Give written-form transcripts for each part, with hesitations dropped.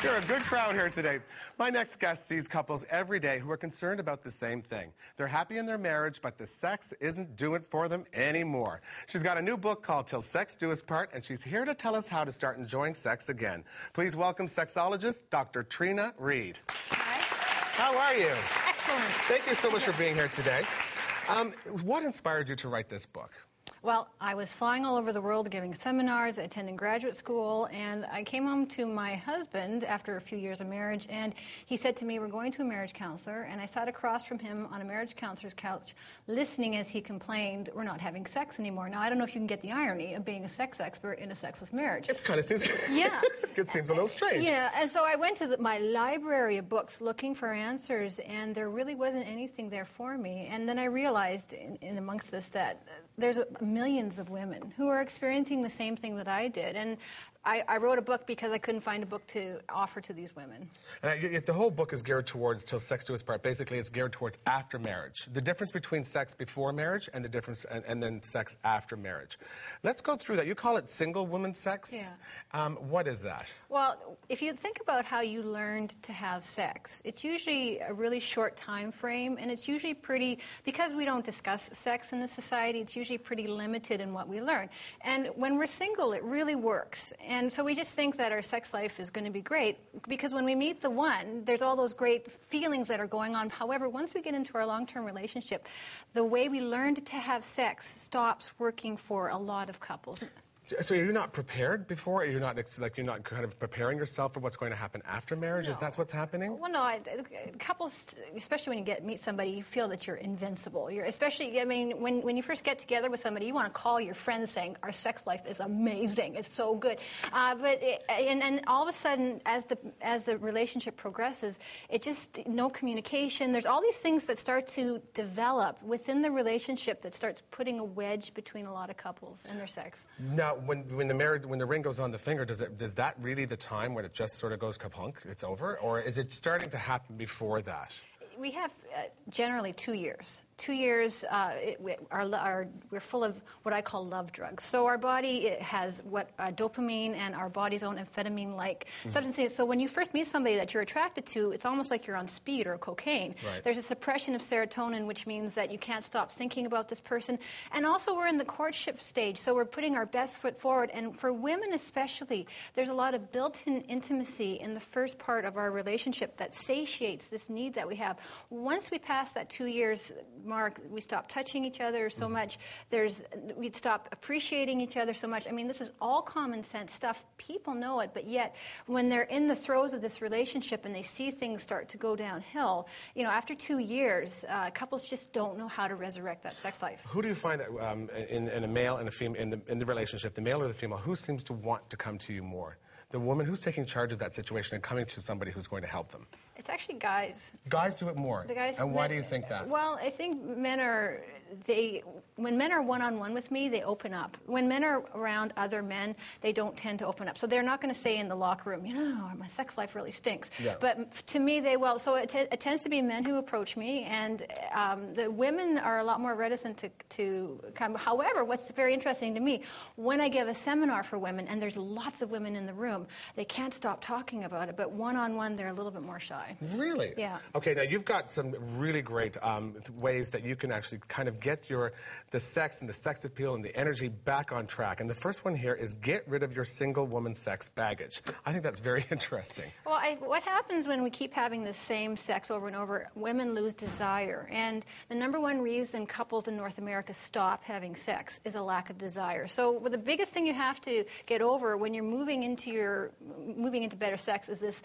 You're a good crowd here today. My next guest sees couples every day who are concerned about the same thing. They're happy in their marriage, but the sex isn't doing it for them anymore. She's got a new book called Till Sex Do Us Part, and she's here to tell us how to start enjoying sex again. Please welcome sexologist Dr. Trina Read. Hi. How are you? Excellent. Thank you so much for being here today. What inspired you to write this book? Well, I was flying all over the world giving seminars, attending graduate school, and I came home to my husband after a few years of marriage, and he said to me, "We're going to a marriage counselor," and I sat across from him on a marriage counselor's couch, listening as he complained, "We're not having sex anymore." Now, I don't know if you can get the irony of being a sex expert in a sexless marriage. It kind of seems... Yeah. It seems a little strange. Yeah, and so I went to my library of books looking for answers, and there really wasn't anything there for me. And then I realized in amongst this that there's millions of women who are experiencing the same thing that I did. And I wrote a book because I couldn't find a book to offer to these women. The whole book is geared towards Till Sex Do Us Part. Basically, it's geared towards after marriage. The difference between sex before marriage and the difference, and then sex after marriage. Let's go through that. You call it single woman sex. Yeah. What is that? Well, if you think about how you learned to have sex, it's usually a really short time frame, and it's usually pretty, because we don't discuss sex in this society, it's usually pretty limited in what we learn. And when we're single, it really works. And so we just think that our sex life is going to be great, because when we meet the one, there's all those great feelings that are going on. However, once we get into our long-term relationship, the way we learned to have sex stops working for a lot of couples. So you're not prepared before? You're not kind of preparing yourself for what's going to happen after marriage? No. Is that what's happening? Well, no. Couples, especially when you meet somebody, you feel that you're invincible. When you first get together with somebody, you want to call your friends saying, "Our sex life is amazing. It's so good." And all of a sudden, as the relationship progresses, it just no communication. There's all these things that start to develop within the relationship that starts putting a wedge between a lot of couples and their sex. Now, when the ring goes on the finger, is that really the time when it just sort of goes kapunk, it's over? Or is it starting to happen before that? We have generally 2 years. 2 years, we're full of what I call love drugs. So our body has dopamine and our body's own amphetamine-like substances. So when you first meet somebody that you're attracted to, it's almost like you're on speed or cocaine. Right. There's a suppression of serotonin, which means that you can't stop thinking about this person. And also we're in the courtship stage, so we're putting our best foot forward. And for women especially, there's a lot of built-in intimacy in the first part of our relationship that satiates this need that we have. Once we pass that 2 years mark, we stop touching each other so much. We'd stop appreciating each other so much. I mean, this is all common sense stuff. People know it, but yet when they're in the throes of this relationship and they see things start to go downhill, after 2 years, couples just don't know how to resurrect that sex life. Who do you find that in a male and a female in the relationship, the male or the female, who seems to want to come to you more? The woman who's taking charge of that situation and coming to somebody who's going to help them? It's actually guys. Guys do it more. And why do you think that? Well, I think when men are one-on-one with me, they open up. When men are around other men, they don't tend to open up. So they're not going to stay in the locker room, my sex life really stinks. Yeah. But to me, they will. So it tends to be men who approach me, and the women are a lot more reticent to come. However, what's very interesting to me, when I give a seminar for women, and there's lots of women in the room, they can't stop talking about it, but one-on-one, they're a little bit more shy. Really? Yeah. Okay, now you've got some really great ways that you can actually kind of get the sex and the sex appeal and the energy back on track. And the first one here is get rid of your single woman sex baggage. I think that's very interesting. Well, what happens when we keep having the same sex over and over, women lose desire. And the number one reason couples in North America stop having sex is a lack of desire. So the biggest thing you have to get over when you're moving into better sex is this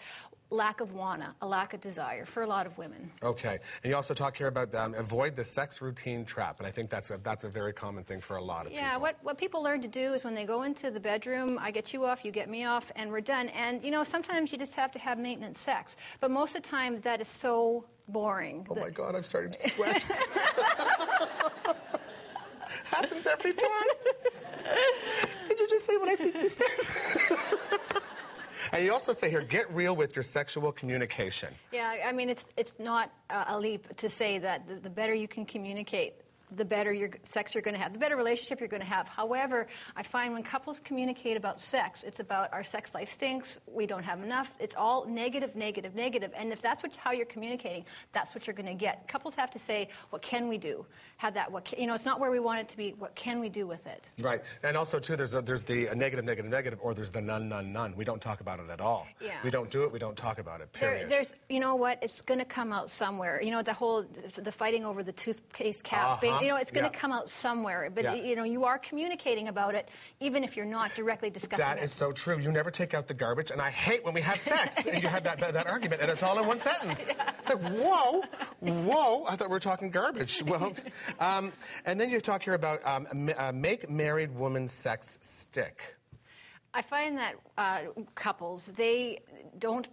lack of wanna, a lack of desire for a lot of women. Okay. And you also talk here about avoid the sex routine trap, and I think that's a very common thing for a lot of people. Yeah, what people learn to do is when they go into the bedroom, I get you off, you get me off, and we're done. And, sometimes you just have to have maintenance sex. But most of the time, that is so boring. Oh, my God, I've started to sweat. Happens every time. Did you just say what I think you said? And you also say here, get real with your sexual communication. Yeah, I mean, it's not a leap to say that the better you can communicate, the better sex you're going to have, the better relationship you're going to have. However, I find when couples communicate about sex, it's about our sex life stinks, we don't have enough. It's all negative, negative, negative. And if that's how you're communicating, that's what you're going to get. Couples have to say, what can we do? Have that, it's not where we want it to be. What can we do with it? Right. And also, too, there's the negative, negative, negative, or there's the none, none, none. We don't talk about it at all. Yeah. We don't do it. We don't talk about it, period. There's, you know what? It's going to come out somewhere. You know, the fighting over the toothpaste cap. It's going to come out somewhere. But, you are communicating about it, even if you're not directly discussing it. That is so true. You never take out the garbage, and I hate when we have sex and you have that argument, and it's all in one sentence. Yeah. It's like, whoa, I thought we were talking garbage. Well, and then you talk here about make married woman sex stick. I find that couples, they have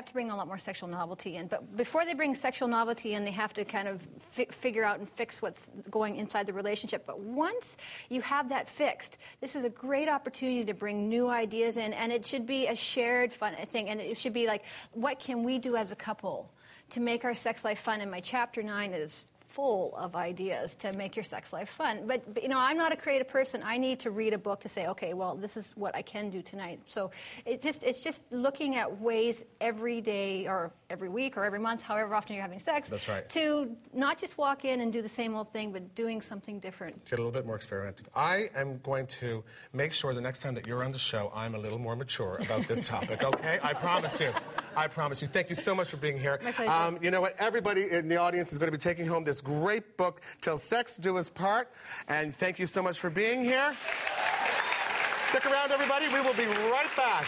to bring a lot more sexual novelty in. But before they bring sexual novelty in, they have to kind of figure out and fix what's going inside the relationship. But once you have that fixed, this is a great opportunity to bring new ideas in, and it should be a shared fun thing. And it should be like, what can we do as a couple to make our sex life fun? And my chapter 9 is full of ideas to make your sex life fun. But I'm not a creative person. I need to read a book to say, okay, well, this is what I can do tonight. So it's just looking at ways every day or every week or every month, however often you're having sex. That's right. To not just walk in and do the same old thing, but doing something different. Get a little bit more experimental. I am going to make sure the next time that you're on the show, I'm a little more mature about this topic, okay? I promise you. I promise you. Thank you so much for being here. My pleasure. You know what? Everybody in the audience is going to be taking home this great book, Till Sex Do Us Part. And thank you so much for being here. Stick around, everybody. We will be right back.